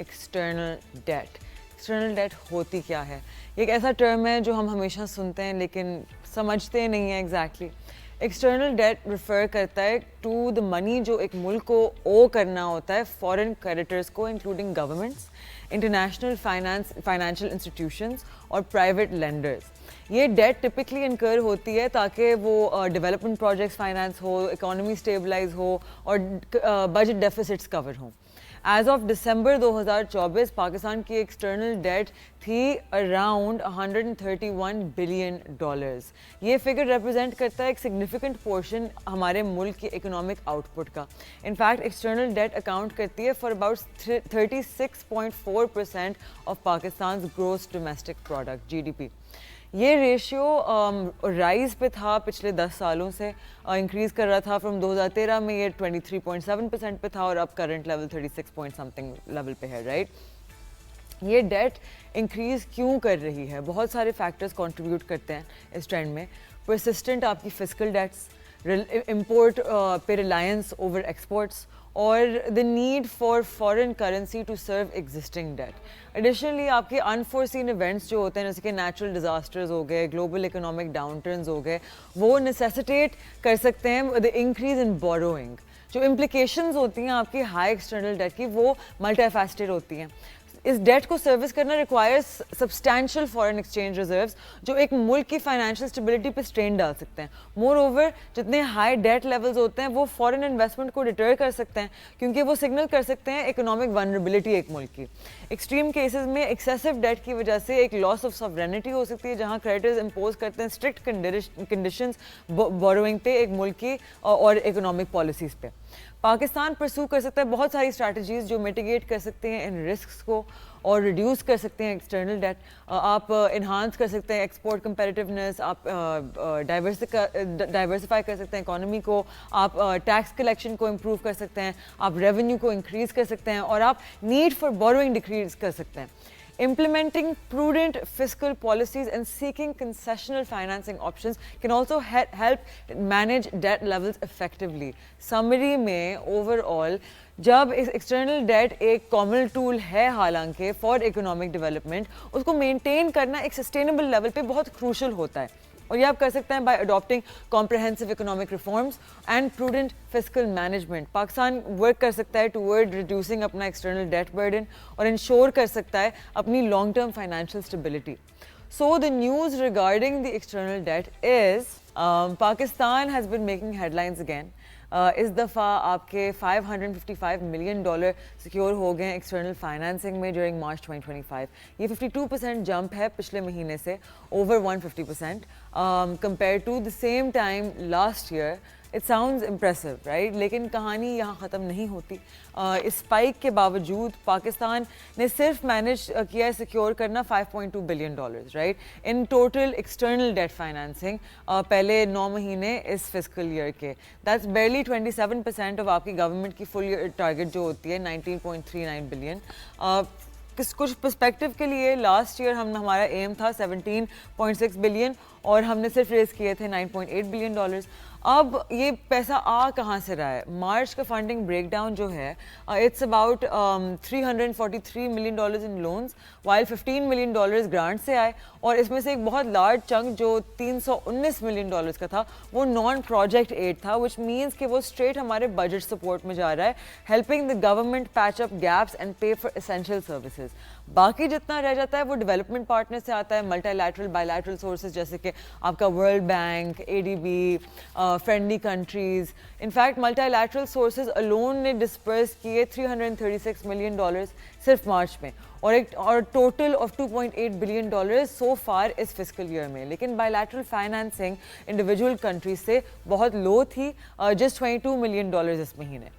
External debt. External debt होती क्या है? ये एक ऐसा टर्म है जो हम हमेशा सुनते हैं लेकिन समझते नहीं हैं एग्जैक्टली। एक्सटर्नल डेट रेफर करता है टू द मनी जो एक मुल्क को ओ करना होता है फॉरेन क्रेडिटर्स को, including governments, international financial institutions और प्राइवेट लेंडर्स। ये डेट टिपिकली इनकर होती है ताकि वो डेवलपमेंट प्रोजेक्ट्स फाइनेंस हो, इकोनॉमी स्टेबलाइज हो और बजट डेफिसिट्स कवर हों। एज ऑफ दिसंबर 2024 पाकिस्तान की एक्सटर्नल डेट थी अराउंड 131 बिलियन डॉलर्स। ये फिगर रिप्रेजेंट करता है एक सिग्निफिकेंट पोर्शन हमारे मुल्क की इकोनॉमिक आउटपुट का। इनफैक्ट एक्सटर्नल डेट अकाउंट करती है for about 36.4% of Pakistan gross domestic product GDP। ये रेशियो राइज पे था पिछले 10 सालों से, इंक्रीज़ कर रहा था। फ्रॉम 2013 में ये 23.7% पे था और अब current level 36 point something level पे है, राइट। ये डेट इंक्रीज़ क्यों कर रही है? बहुत सारे फैक्टर्स कंट्रीब्यूट करते हैं इस ट्रेंड में। परसिस्टेंट आपकी फिस्कल डेट्स, इम्पोर्ट पे रिलायंस ओवर एक्सपोर्ट्स और the need for foreign currency to serve existing debt. Additionally आपके अनफोर्सीन इवेंट्स जो होते हैं जैसे कि नेचुरल डिजास्टर्स हो गए, ग्लोबल इकोनॉमिक डाउनटर्न्स हो गए, वो नेसेसिटेट कर सकते हैं द इंक्रीज इन बोरोइंग। जो इम्प्लिकेशंस होती हैं आपकी हाई एक्सटर्नल डेट की वो मल्टीफैसेटेड होती हैं। इस डेट को सर्विस करना requires substantial foreign exchange reserves जो एक मुल्क की फाइनेंशियल स्टेबिलिटी पे स्ट्रेन डाल सकते हैं। मोर ओवर जितने हाई डेट लेवल्स होते हैं वो फॉरेन इन्वेस्टमेंट को डिटर कर सकते हैं क्योंकि वो सिग्नल कर सकते हैं इकोनॉमिक वनरेबिलिटी एक मुल्क की। एक्सट्रीम केसेस में एक्सेसिव डेट की वजह से एक लॉस ऑफ सॉवरेनिटी हो सकती है जहां क्रेडिटर्स इंपोज करते हैं स्ट्रिक्ट कंडीशंस बोरोइंग पे एक मुल्क की और इकोनॉमिक पॉलिसीज़ पे। पाकिस्तान परसू कर सकता है बहुत सारी स्ट्रैटेजीज जो मिटिगेट कर सकते हैं इन रिस्क्स को और रिड्यूस कर सकते हैं एक्सटर्नल डेट। आप इन्हांस कर सकते हैं एक्सपोर्ट कंपेटिटिवनेस, आप डाइवर्सिफाई कर सकते हैं इकोनॉमी को, आप टैक्स कलेक्शन को इम्प्रूव कर सकते हैं, आप रेवेन्यू को इंक्रीज़ कर सकते हैं और आप नीड फॉर बोरोइंग डिक्रीज कर सकते हैं। Implementing prudent fiscal policies and seeking concessional financing options can also help manage debt levels effectively. Summary में overall जब एक्सटर्नल डेट एक कॉमन टूल है हालांकि फॉर इकोनॉमिक डेवलपमेंट, उसको मेंटेन करना एक सस्टेनेबल लेवल पे बहुत क्रूशल होता है और ये आप कर सकते हैं bye adopting comprehensive economic reforms and prudent fiscal management. Pakistan work कर सकता है टूवर्ड रिड्यूसिंग अपना एक्सटर्नल डेट बर्डन और इंश्योर कर सकता है अपनी long term financial stability. So the news regarding the external that is Pakistan has been making headlines again. इस दफ़ा आपके $555 मिलियन सिक्योर हो गए एक्सटर्नल फाइनेंसिंग में ड्यूरिंग मार्च 2025। ये 52% जंप है पिछले महीने से, over 150% compare to the same time last year. It sounds impressive, right, लेकिन कहानी यहाँ ख़त्म नहीं होती। इस स्पाइक के बावजूद पाकिस्तान ने सिर्फ मैनेज किया है सिक्योर करना $5.2 billion, right, in total external debt financing पहले 9 महीने इस फिस्कल ईयर के। दैट्स बेरली 27% ऑफ आपकी गवर्नमेंट की फुल ईयर टारगेट जो होती है 19.39 बिलियन। कुछ पर्सपेक्टिव के लिए लास्ट ईयर हमारा एम था 17.6 बिलियन और हमने सिर्फ रेज किए थे $9.8 बिलियन। अब ये पैसा आ कहाँ से रहा है? मार्च का फंडिंग ब्रेकडाउन जो है it's about $343 million in loans while $15 million grant से आए और इसमें से एक बहुत लार्ज चंक जो $319 मिलियन का था वो नॉन प्रोजेक्ट एड था, विच मीन्स कि वो स्ट्रेट हमारे बजट सपोर्ट में जा रहा है, helping the government patch up gaps and पे फॉर एसेंशियल सर्विसेज। बाकी जितना रह जाता है वो डेवलपमेंट पार्टनर से आता है, मल्टीलैटरल बायलैटरल सोर्सेज जैसे कि आपका world bank, ADB, friendly countries. In fact multilateral sources alone ने डिस्पर्स किए $336 मिलियन सिर्फ मार्च में और टोटल ऑफ $2.8 बिलियन सो फार इस फिस्कल ईयर में। लेकिन बायलैटरल फाइनेंसिंग इंडिविजुअल कंट्रीज से बहुत लो थी, जस्ट $22 मिलियन इस महीने।